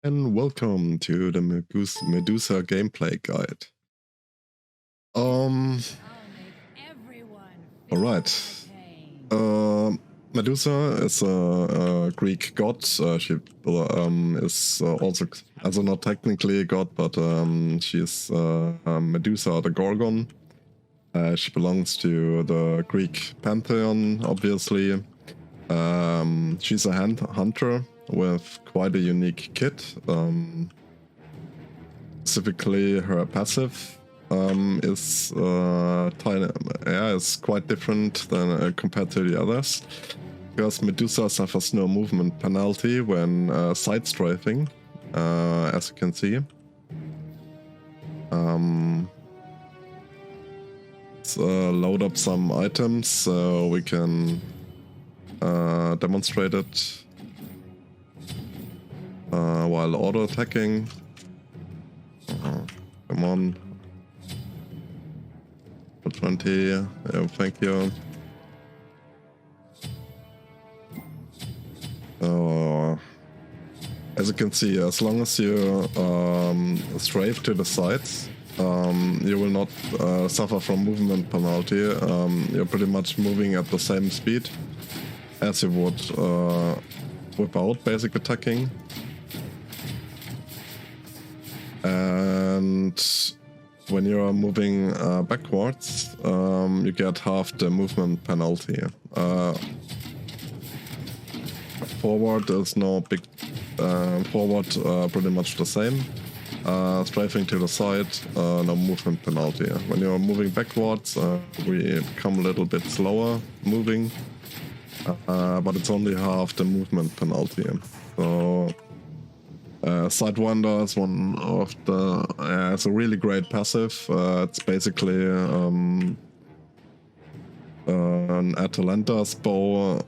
And welcome to the Medusa gameplay guide. Alright. Medusa is a Greek god. She is also not technically a god, but she's Medusa the Gorgon. She belongs to the Greek pantheon, obviously. She's a hunter with quite a unique kit. Specifically, her passive is is quite different than compared to the others, because Medusa suffers no movement penalty when side strafing, as you can see. Let's load up some items so we can demonstrate it while auto attacking. Come on. 20, yeah, thank you. As you can see, as long as you strafe to the sides, you will not suffer from movement penalty. You're pretty much moving at the same speed as you would without basic attacking. And when you are moving backwards, you get half the movement penalty. Forward is no big... forward pretty much the same. Strafing to the side, no movement penalty. When you are moving backwards, we become a little bit slower moving, but it's only half the movement penalty. So Sidewinder is one of the... it's a really great passive. It's basically an Atalanta's bow,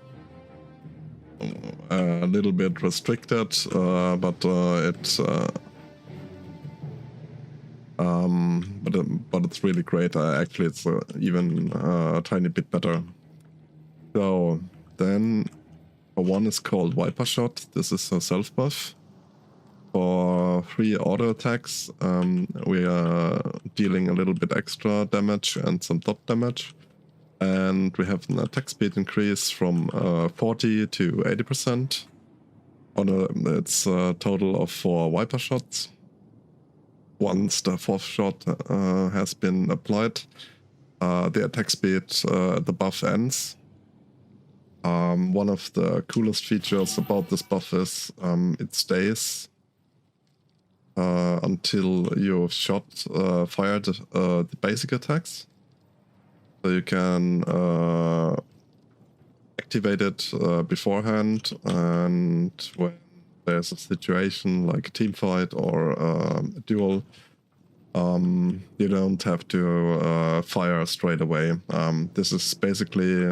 a little bit restricted, but it's really great. Actually, it's even a tiny bit better. So then, one is called Viper Shot. This is a self buff. For 3 auto attacks, we are dealing a little bit extra damage and some dot damage. And we have an attack speed increase from 40 to 80%. It's a total of 4 Viper shots. Once the 4th shot has been applied, the attack speed, the buff ends. One of the coolest features about this buff is it stays until you've fired the basic attacks. So you can activate it beforehand, and when there's a situation like a team fight or a duel, you don't have to fire straight away. This is basically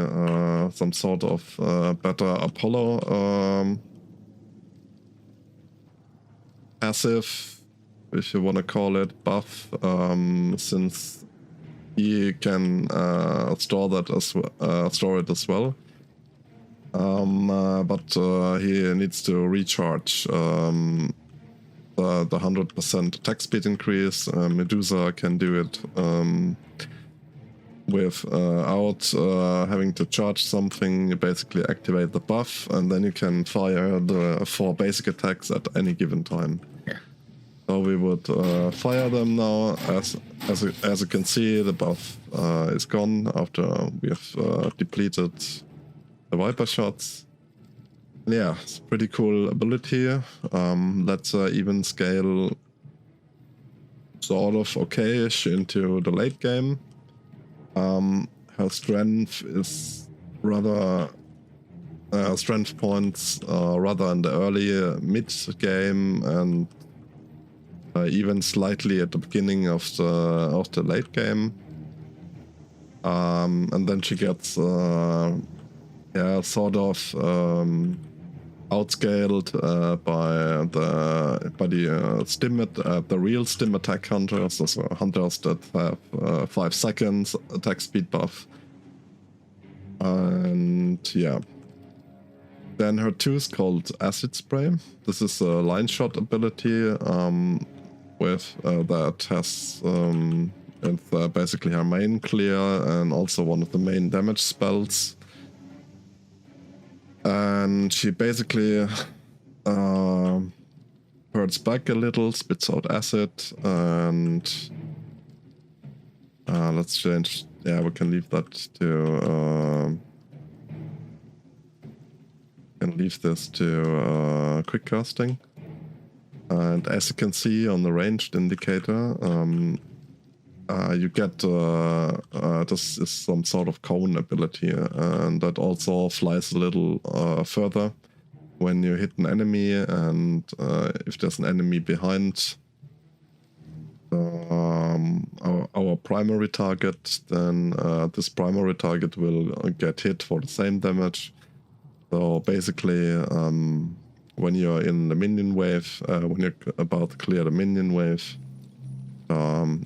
some sort of better Apollo passive, if you want to call it, buff, since he can store it as well. But he needs to recharge the 100% attack speed increase. Medusa can do it without having to charge something. You basically activate the buff, and then you can fire the 4 basic attacks at any given time. So we would fire them now. As you can see, the buff is gone after we have depleted the Viper shots. Yeah, it's a pretty cool ability. Let's even scale sort of okay-ish into the late game. Her strength is rather... strength points rather in the early mid game, and even slightly at the beginning of the late game. And then she gets sort of outscaled by the real stim attack hunters, so hunters that have 5 seconds attack speed buff. And yeah, Then her 2 is called Acid Spray. This is a line shot ability with that has it's basically her main clear and also one of the main damage spells. And she basically hurts back a little, spits out acid, and let's change. Yeah, we can leave that to. Can leave this to quick casting. And as you can see on the ranged indicator, you get this is some sort of cone ability, and that also flies a little further when you hit an enemy, and if there's an enemy behind our primary target, then this primary target will get hit for the same damage. So basically, when you're in the minion wave, when you're about to clear the minion wave,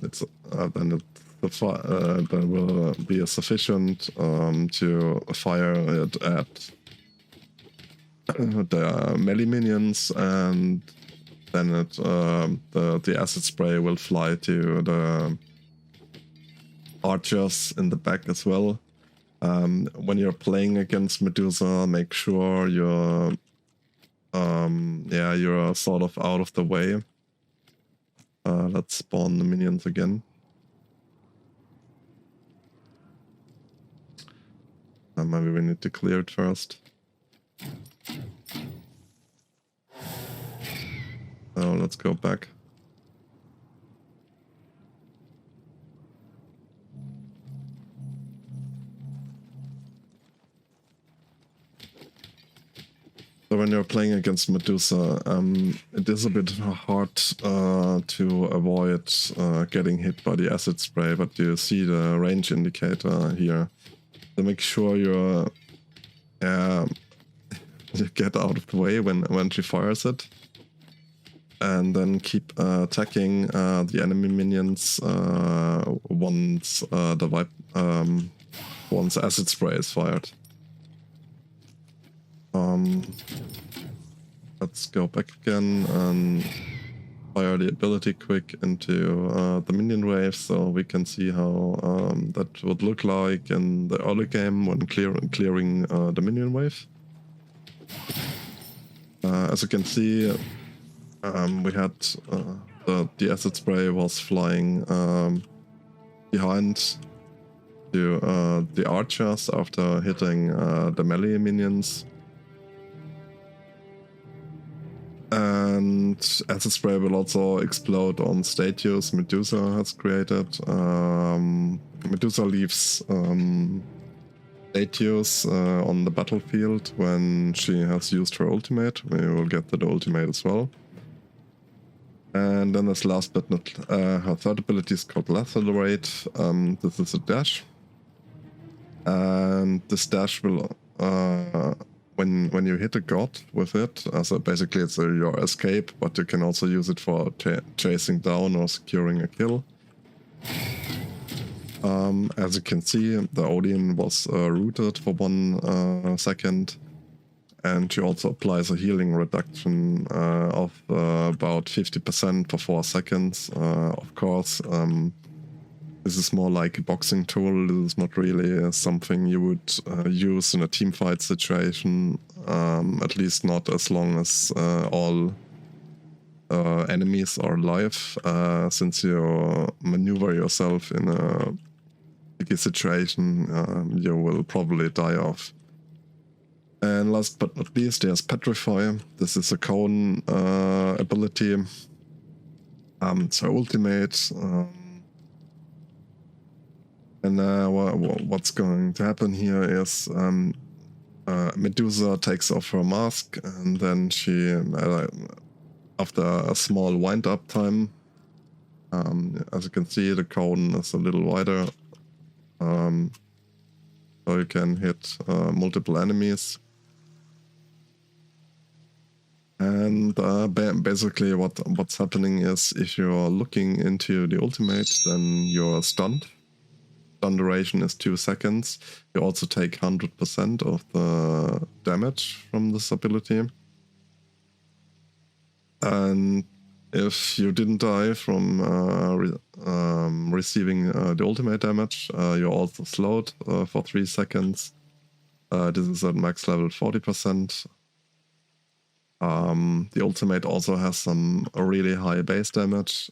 it's then there will be sufficient to fire it at the melee minions, and then the acid spray will fly to the archers in the back as well. When you're playing against Medusa, make sure you're you're sort of out of the way. Let's spawn the minions again. Maybe we need to clear it first. So let's go back. So when you're playing against Medusa, it is a bit hard to avoid getting hit by the acid spray, but you see the range indicator here. So make sure you get out of the way when she fires it, and then keep attacking the enemy minions once once acid spray is fired. Let's go back again and fire the ability quick into the minion wave, so we can see how that would look like in the early game when clearing the minion wave. As you can see, we had the acid spray was flying behind to the archers after hitting the melee minions. And acid spray will also explode on statues Medusa has created. Medusa leaves statues on the battlefield when she has used her ultimate. We will get to the ultimate as well. And then as last but not her third ability is called Lacerate. This is a dash. And this dash will when you hit a god with it, so basically it's your escape, but you can also use it for chasing down or securing a kill. As you can see, the Odin was rooted for 1 second, and she also applies a healing reduction of about 50% for 4 seconds. Of course, this is more like a boxing tool. This is not really something you would use in a teamfight situation, at least not as long as all enemies are alive, since you maneuver yourself in a tricky situation, you will probably die off. And last but not least, there's Petrify. This is a cone ability. It's her ultimate. And what's going to happen here is Medusa takes off her mask, and then she, after a small wind-up time, as you can see, the cone is a little wider, so you can hit multiple enemies. And basically what's happening is, if you're looking into the ultimate, then you're stunned. stun duration is 2 seconds. You also take 100% of the damage from this ability. And if you didn't die from receiving the ultimate damage, you're also slowed for 3 seconds. This is at max level 40%. The ultimate also has some really high base damage.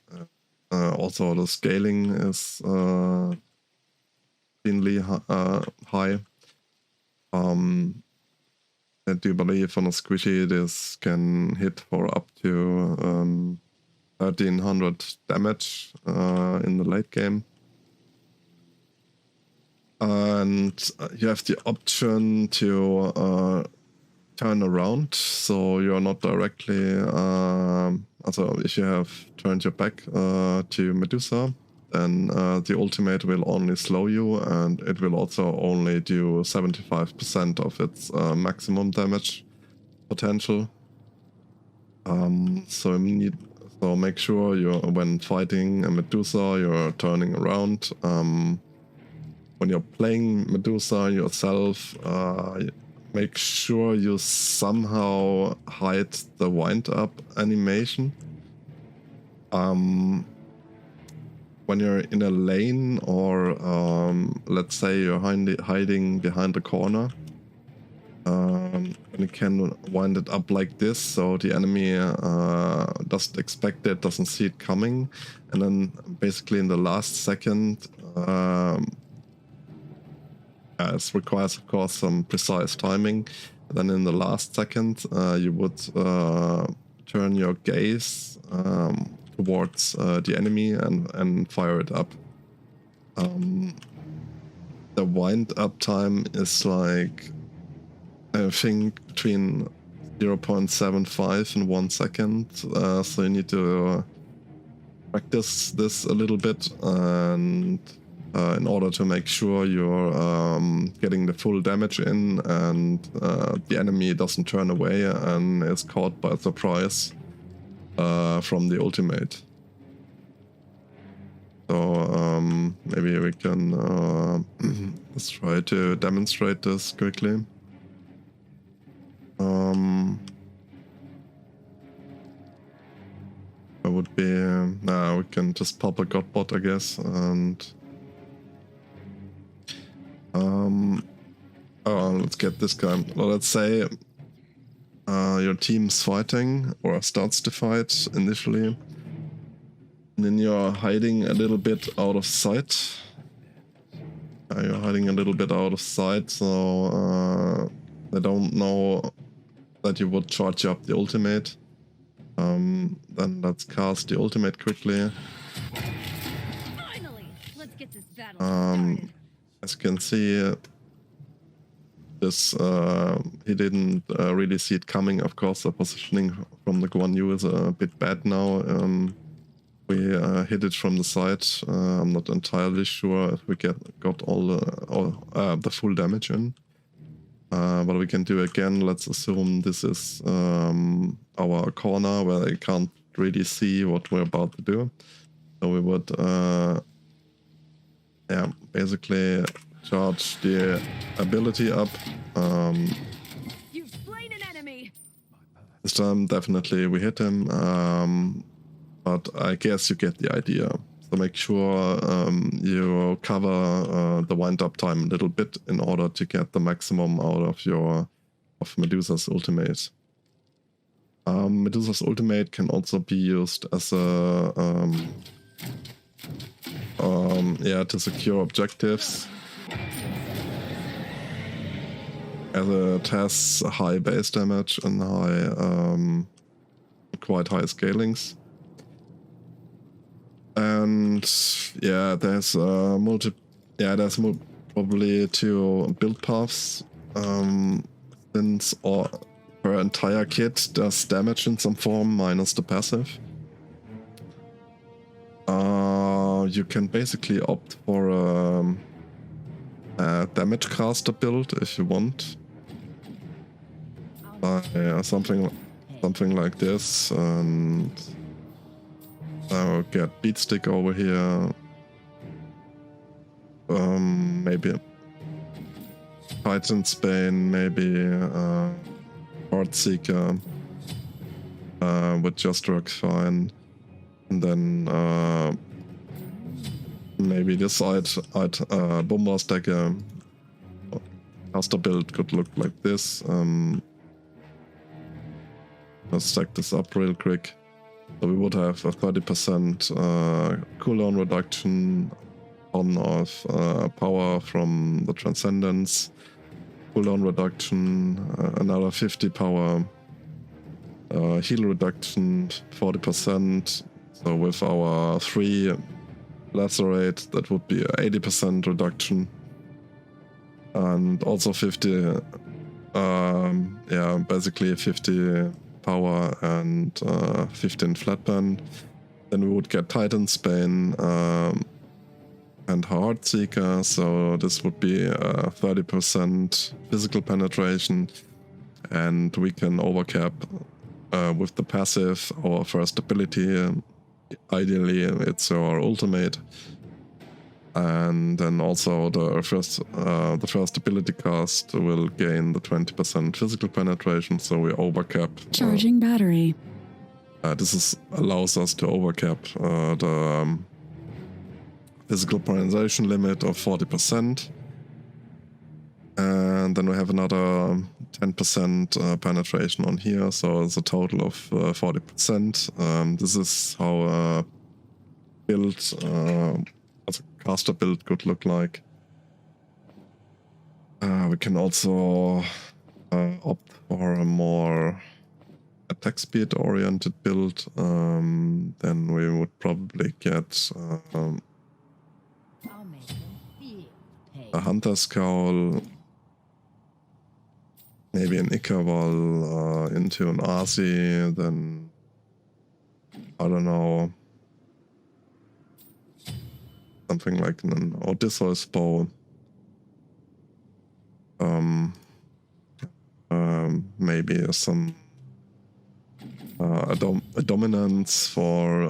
Also, the scaling is insanely high. I do believe on a squishy this can hit for up to 1300 damage in the late game. And you have the option to turn around, so you're not directly also if you have turned your back to Medusa, then the ultimate will only slow you, and it will also only do 75% of its maximum damage potential. So make sure when fighting a Medusa, you're turning around. When you're playing Medusa yourself, make sure you somehow hide the wind-up animation. When you're in a lane, or let's say you're hiding behind a corner, and you can wind it up like this, so the enemy doesn't expect it, doesn't see it coming, and then basically in the last second, it requires, of course, some precise timing. Then in the last second, you would turn your gaze towards the enemy and fire it up. The wind-up time is like, I think, between 0.75 and 1 second. So you need to practice this a little bit, and in order to make sure you're getting the full damage in, and the enemy doesn't turn away and is caught by surprise from the ultimate. So maybe we can let's try to demonstrate this quickly. It would be we can just pop a godbot, I guess, and let's get this guy. Well, let's say your team's fighting, or starts to fight initially, and then you're hiding a little bit out of sight. You're hiding a little bit out of sight, so they don't know that you would charge up the ultimate. Then let's cast the ultimate quickly. Finally, let's get this battle started. As you can see, this he didn't really see it coming. Of course, the positioning from the Guan Yu is a bit bad now. We hit it from the side. I'm not entirely sure if we got all the full damage in. But we can do again. Let's assume this is our corner where they can't really see what we're about to do. So we would basically charge the ability up. You've slain an enemy. This time definitely we hit him, but I guess you get the idea. So make sure you cover the wind-up time a little bit in order to get the maximum out of Medusa's ultimate. Medusa's ultimate can also be used as a to secure objectives, as it has high base damage and quite high scalings. And there's probably 2 build paths, since her entire kit does damage in some form minus the passive. You can basically opt for a damage caster build if you want. Something like this, and I'll get Beatstick over here. maybe Titan's Bane, maybe Heartseeker would just work fine. And then maybe this Bombast Dagger caster build could look like this. Let's stack this up real quick. So we would have a 30% cooldown reduction on of power from the Transcendence, cooldown reduction, another 50 power, heal reduction 40%. So with our 3 lacerate, that would be 80% reduction, and also 50, basically 50 power and 15 flatband. Then we would get Titan's Bane and Heartseeker, so this would be 30% physical penetration, and we can overcap with the passive our first ability. Ideally it's our ultimate, and then also the first ability cast will gain the 20% physical penetration, so we overcap. Charging battery. This allows us to overcap the physical penetration limit of 40%. And then we have another 10% penetration on here, so it's a total of 40%. This is how a build, as a caster build could look like. We can also opt for a more attack speed oriented build. Then we would probably get a Hunter's Cowl, maybe an Ichabal into an Arcee, then I don't know, something like an Odysseus bow. Maybe some a dominance for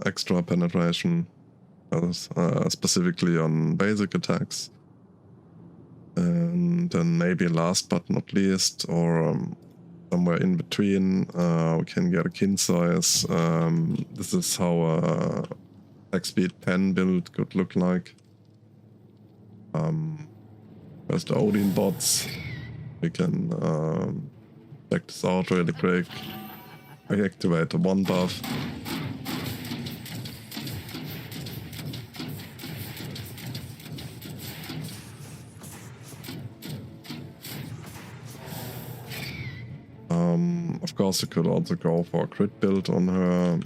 extra penetration, specifically on basic attacks. And then maybe last but not least, or somewhere in between, we can get a kin size. This is how a attack speed 10 build could look like. There's the Odin bots. We can check this out really quick. I activate the 1 buff. Of course, you could also go for a crit build on her.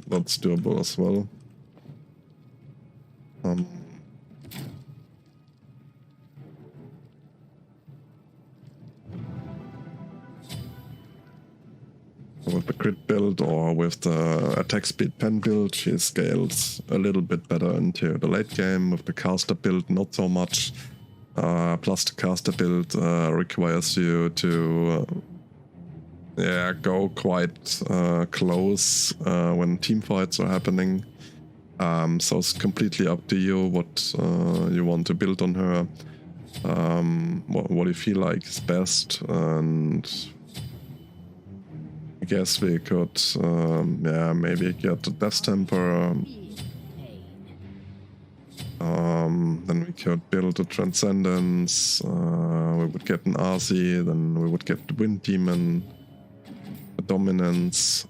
That's doable as well. With the crit build or with the attack speed pen build, she scales a little bit better into the late game. With the caster build, not so much. Plus the caster build requires you to go quite close when team fights are happening. So it's completely up to you what you want to build on her, what you feel like is best. And I guess we could maybe get the Death Temper. Then we could build a Transcendence, we would get an Arcee, then we would get the Wind Demon, the Dominance.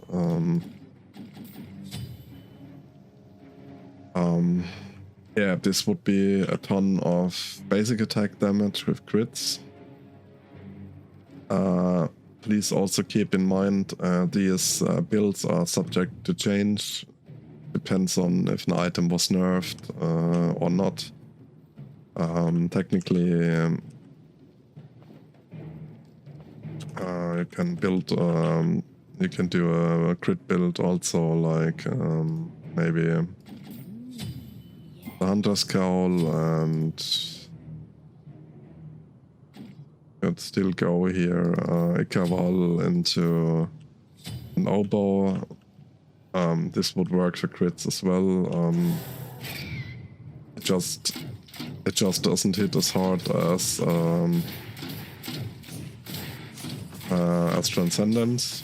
This would be a ton of basic attack damage with crits. Please also keep in mind these builds are subject to change. Depends on if an item was nerfed or not. Technically, you can build, you can do a crit build also, like maybe the Hunter's Cowl, and could still go here, Ichabal into an Oboe. This would work for crits as well. It just doesn't hit as hard as Transcendence.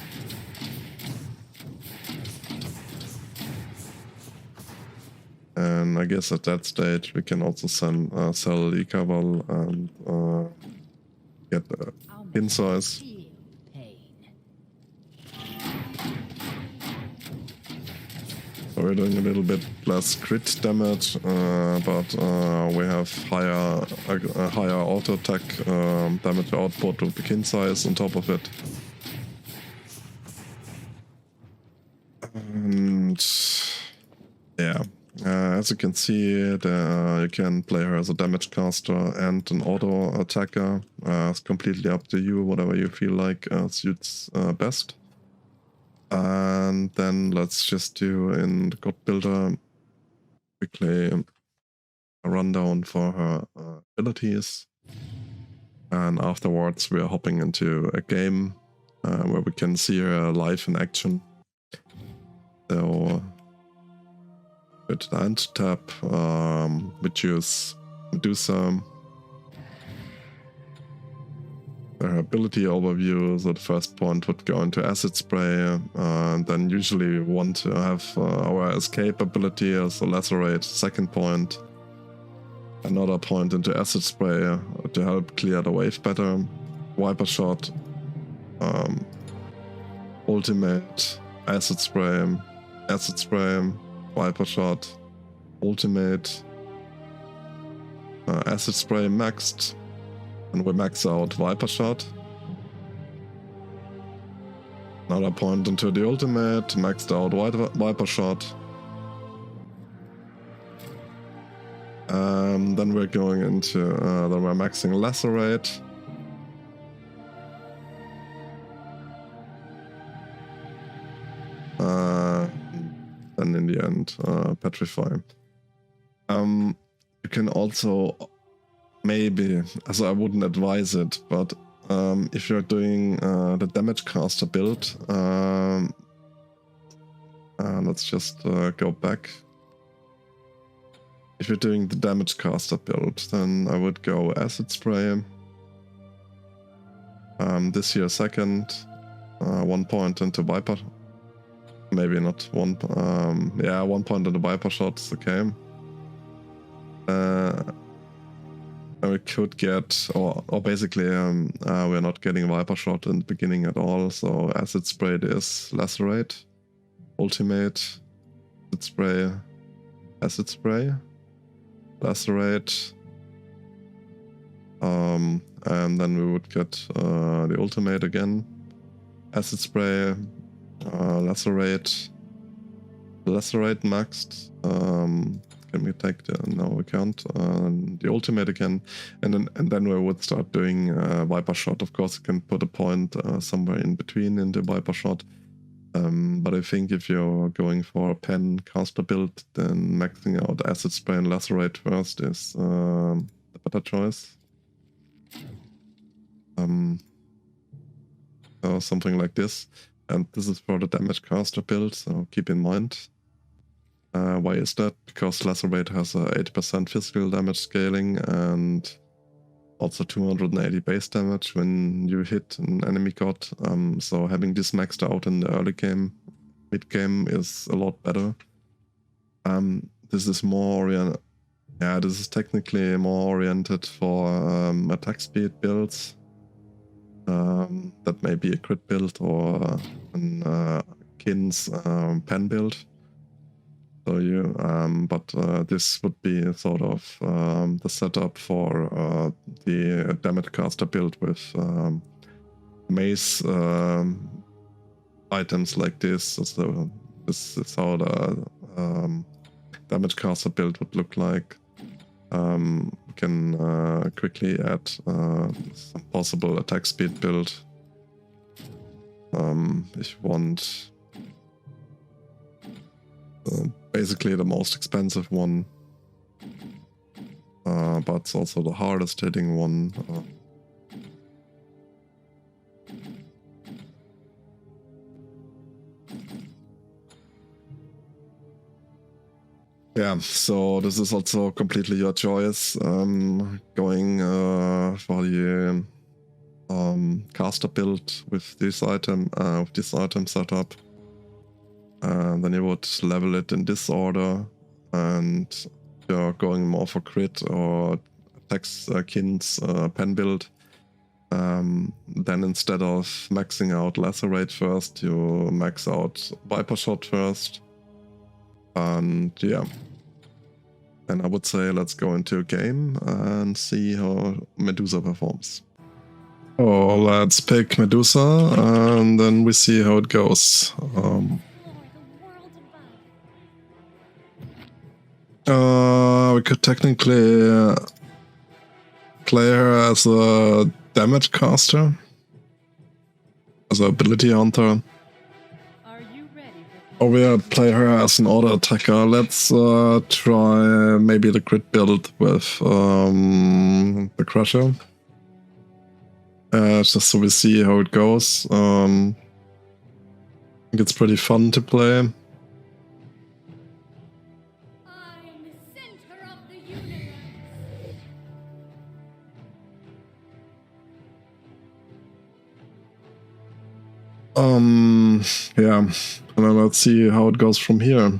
And I guess at that stage we can also sell Ikaval and get pin size. So we're doing a little bit less crit damage, but we have a higher auto attack damage output with the kin size on top of it. And yeah, as you can see, you can play her as a damage caster and an auto attacker. It's completely up to you, whatever you feel like suits best. And then let's just do in the God Builder quickly a rundown for her abilities. And afterwards we're hopping into a game where we can see her live in action. So with the hand tab, we choose Medusa. Her ability overview, so the first point would go into Acid Spray, and then usually we want to have our escape ability as a Lacerate, second point. Another point into Acid Spray to help clear the wave better. Viper Shot, Ultimate, Acid Spray, Viper Shot, Ultimate, Acid Spray maxed. And we max out Viper Shot. Another point into the ultimate, maxed out Viper Shot. Then we're going into, then we're maxing Lacerate. Then in the end, Petrify. You can also maybe, as I wouldn't advise it, but if you're doing the damage caster build, let's just go back. If you're doing the damage caster build, then I would go Acid Spray. This here second, 1 point into Viper. Maybe not one. Yeah, 1 point into Viper Shot is okay. We could get, or basically, we're not getting Viper Shot in the beginning at all, so Acid Spray is Lacerate, Ultimate, Acid Spray, Lacerate, and then we would get the Ultimate again, Acid Spray, Lacerate maxed. Can we take the, no we can't, the ultimate again, and then we would start doing Viper Shot. Of course you can put a point somewhere in between in the Viper Shot, but I think if you're going for a pen caster build, then maxing out Acid Spray and Lacerate first is the better choice. Or something like this, and this is for the damage caster build, so keep in mind. Why is that? Because Lacerate has a 80% physical damage scaling and also 280 base damage when you hit an enemy god. So having this maxed out in the early game, mid game is a lot better. This is more this is technically more oriented for attack speed builds. That may be a crit build or an Kin's pen build. So you, but this would be sort of the setup for the damage caster build with mace items like this. So this is how the damage caster build would look like. We can quickly add some possible attack speed build. If you want. Basically the most expensive one, but it's also the hardest hitting one. Yeah, so this is also completely your choice. Going for the caster build with this item setup. Then you would level it in this order, and you're going more for crit or attacks kins pen build. Then instead of maxing out lacerate first, you max out viper shot first. And yeah, and I would say let's go into a game and see how Medusa performs. Oh, let's pick Medusa and then we see how it goes. We could technically play her as a damage caster, as an ability hunter. Or we play her as an auto attacker. Let's try maybe the crit build with the Crusher. Just so we see how it goes. I think it's pretty fun to play. Yeah, and then let's see how it goes from here.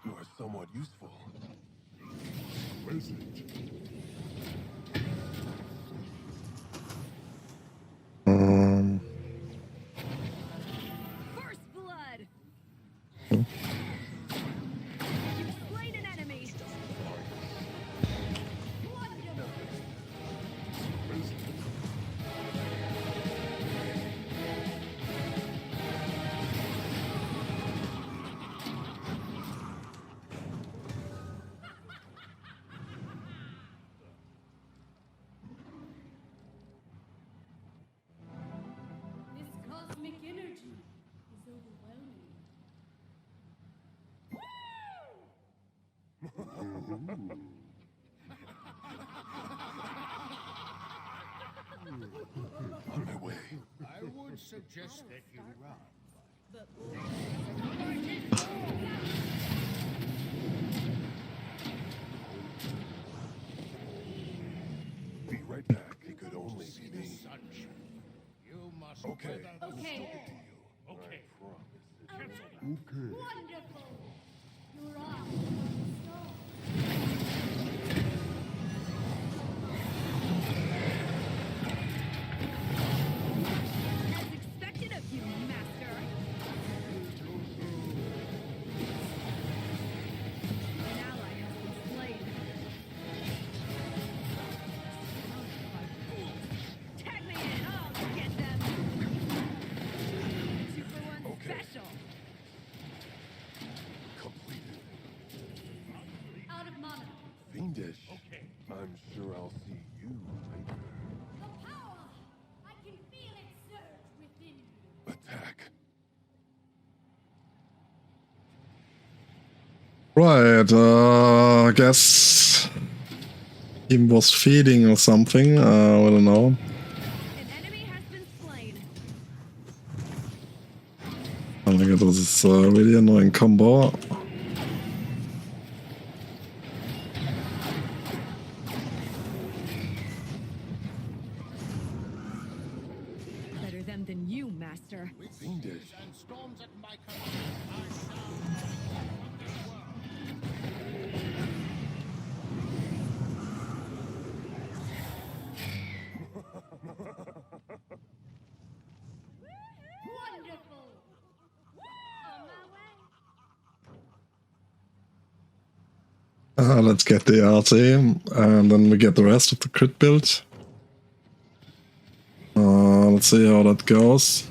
You are somewhat useful. Where is it? First blood. You've slain an enemy. Wonderful. Where is it? This cosmic energy is overwhelming. On my way. I would suggest that you run. Be right back. It could only See be the me. sunshine. You must Okay. weather the Okay. storm. Okay. Okay. Wonderful! Your eyes are the stars. fiendish. Okay. I'm sure I'll see you later. The power! I can feel it surge within you. Attack. Right, I guess he was feeding or something. I don't know. An enemy has been slain. I think it was a really annoying combo. Better them than you, master. With Fiendish. seas and storms at my command, I shall wipe you from this world. Wonderful! On my way. Let's get the RT, and then we get the rest of the crit build. Let's see how that goes.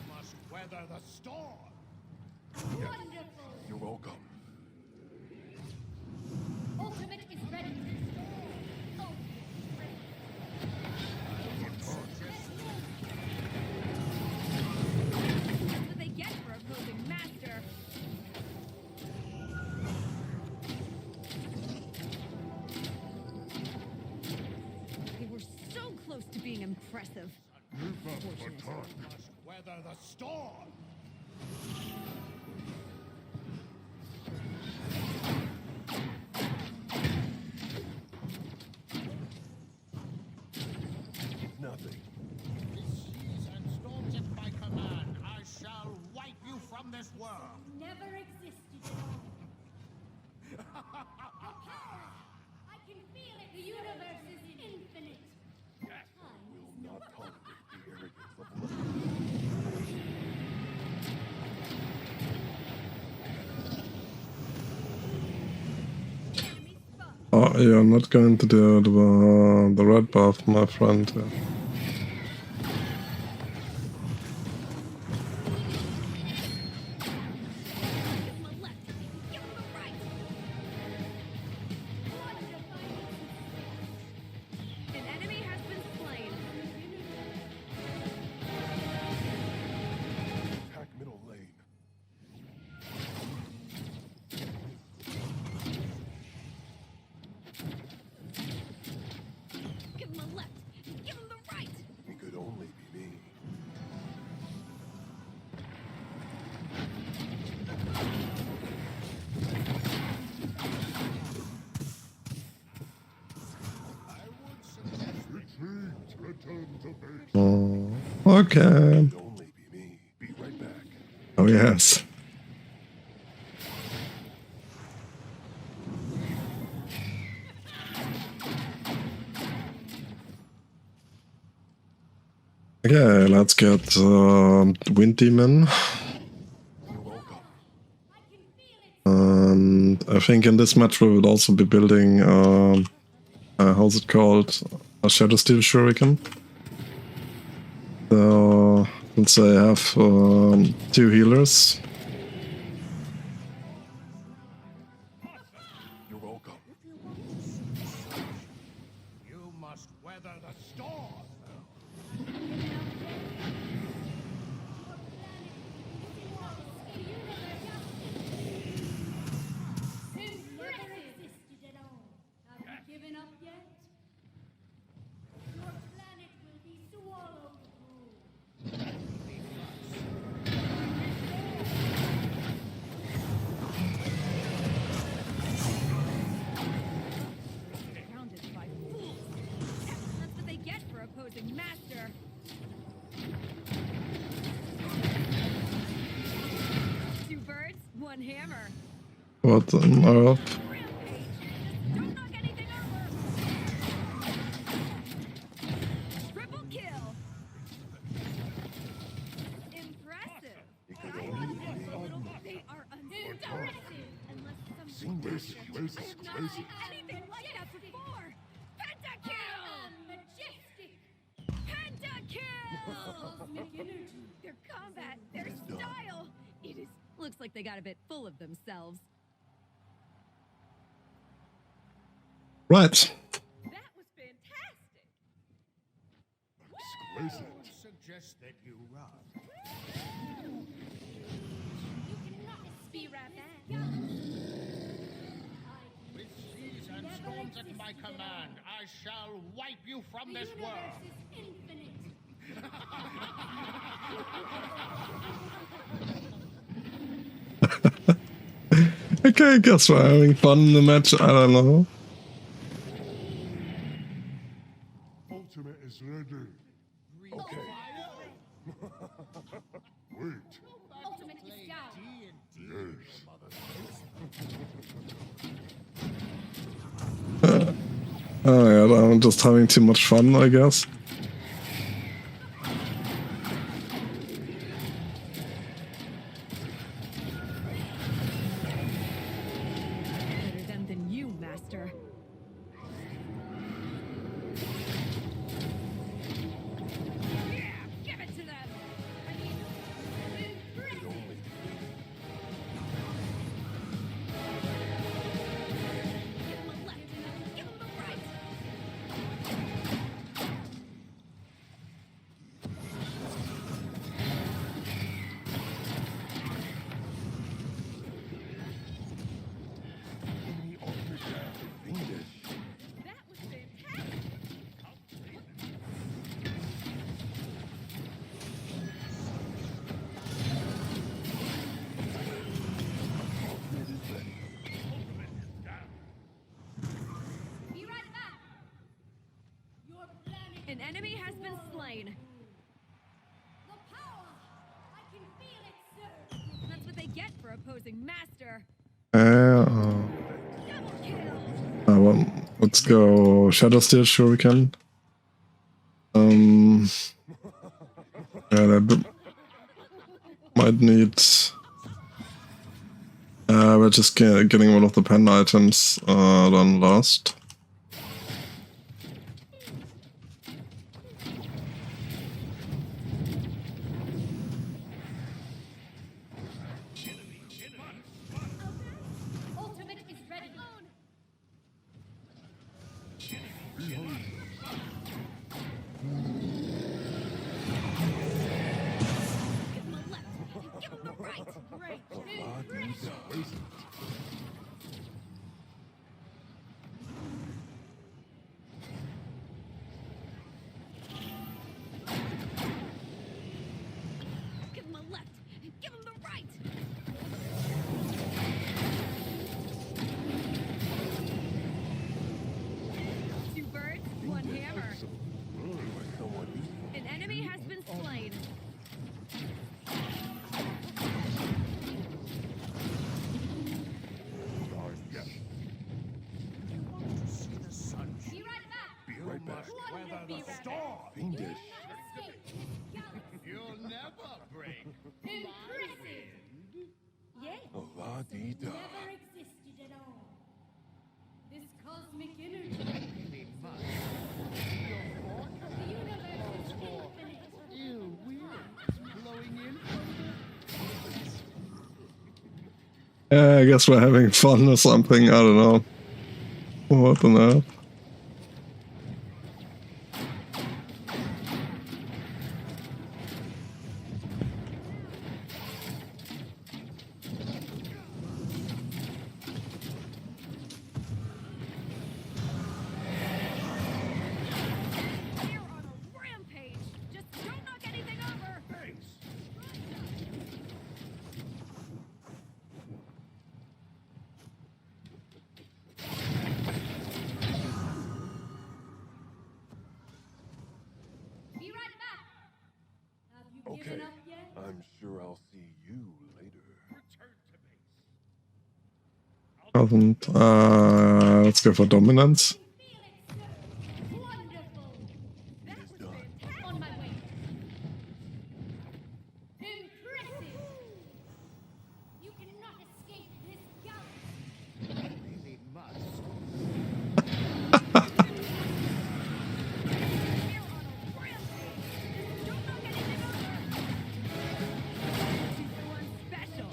Must weather the storm. Wonderful! You're welcome. Ultimate is ready. Ultimate is ready. That's what they get for opposing master. They were so close to being impressive. Unfortunate. Must weather the storm. Nothing. With seas and storms at my command, I shall wipe you from this world. Never existed at all. The power! I can feel it. The universe is infinite. Time is Not not. tolerate the arrogance of life. Enemy spot. Oh, you're not going to do the red buff, my friend. Give him a left. Give him a right. An enemy has been slain. Attack middle lane. Give him a left. Give him the right. It could only be me. I would suggest Retreat. Return to base. Okay. It could only be me. Be right back. Oh, yes. Okay, let's get Wind Demon. You're welcome. And I think in this match we will also be building, how's it called? A Shadow Steel Shuriken. So, let's say I have 2 healers. You're welcome. you must weather the storm. Never existed at all. Have you given up yet? Your planet will be swallowed whole. Surrounded by fools. That's what they get for opposing master. Two birds, one hammer. What on earth? Rampage. Just don't knock anything over. Triple kill. Impressive. It could only be me. They are unimpressive unless some Fiendish. Racist. I've not Racist. seen anything like that before. Pentakill. Majestic Pentakill. cosmic energy. Their combat, their style. It is looks like they got a bit full of themselves. Right. That was fantastic. Exquisite. I would suggest that you run. You cannot Be escape right this back. galaxy. With seas and storms at my command, I shall wipe you from The this universe world. is infinite. Okay, I guess we're having fun in the match. I don't know. Ultimate is ready. Okay. Wait. Ultimate is down. Yes. Oh yeah, I'm just having too much fun, I guess. Better them than you, Master. Yeah, give it to them. I mean, It only give them a left, give them the right. enemy ultimate down. Fiendish. That was fantastic. Ultimate is ready. Be right back. Your planet. An enemy has been slain. The power. I can feel it surge. That's what they get for opposing Master. Uh, Double kill. well, let's go Shadow Steel Shuriken. Yeah, that might need. We're just getting one of the pen items done last. Ultimate is ready. Give them a left, give them the right. Great. Exquisite. Give them a left, give them the right. Two birds, one hammer. Like someone useful. An enemy has been slain. Stars, yes. You want to see the sun Be right back. Be right back. weather Be the right storm. Fiendish. Escape this galaxy. You'll never break Impressive. Yes. La-dee-da. Never existed at all. This cosmic energy. Maybe much. The universe is infinite. Ill winds blowing in from Yeah, I guess we're having fun or something. I don't know. What on earth? They're on a rampage. Just don't knock anything over. Be right back. Have you Okay. given up yet? I'm sure I'll see you later. Let's go for dominance. Feel it surge. Wonderful. That was fantastic. On my way. Impressive. You cannot escape this galaxy. maybe must. They're on a rampage. Just don't knock anything over. She's the one special.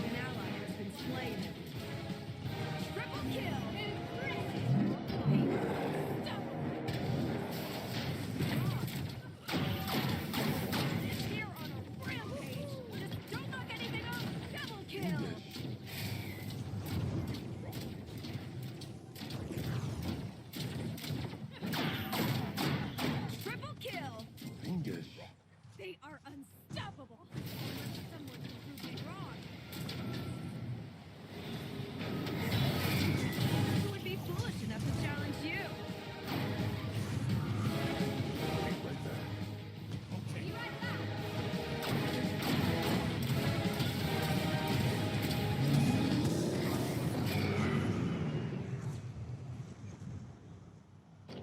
An ally has been slain. Triple kill. Impressive.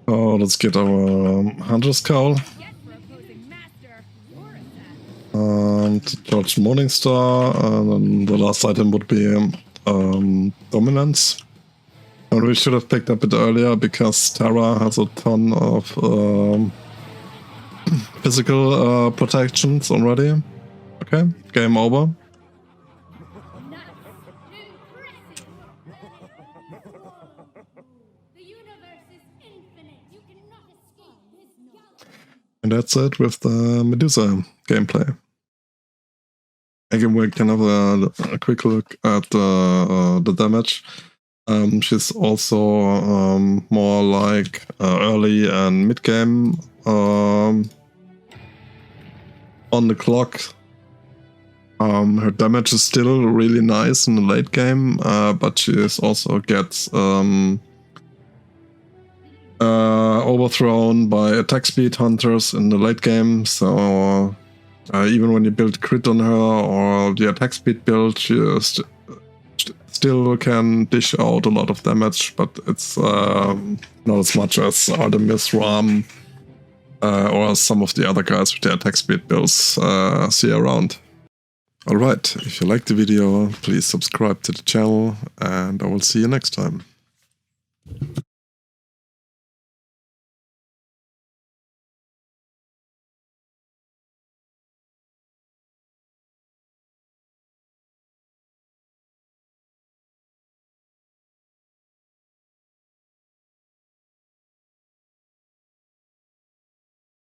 Oh, let's get our Hunter's Cowl. Yes, for opposing master. You're a sad. George Morningstar, and then the last item would be Dominance. And we should have picked up it earlier because Terra has a ton of physical protections already. Okay, game over. The universe is infinite. You cannot escape this galaxy. And that's it with the Medusa gameplay. Again, we can have a quick look at the damage. She's also more like early and mid game on the clock. Her damage is still really nice in the late game, but she also gets overthrown by attack speed hunters in the late game. So even when you build crit on her or the attack speed build, she still can dish out a lot of damage, but it's not as much as Artemis, Ram, or some of the other guys with the attack speed builds see around. Alright, if you liked the video, please subscribe to the channel, and I will see you next time.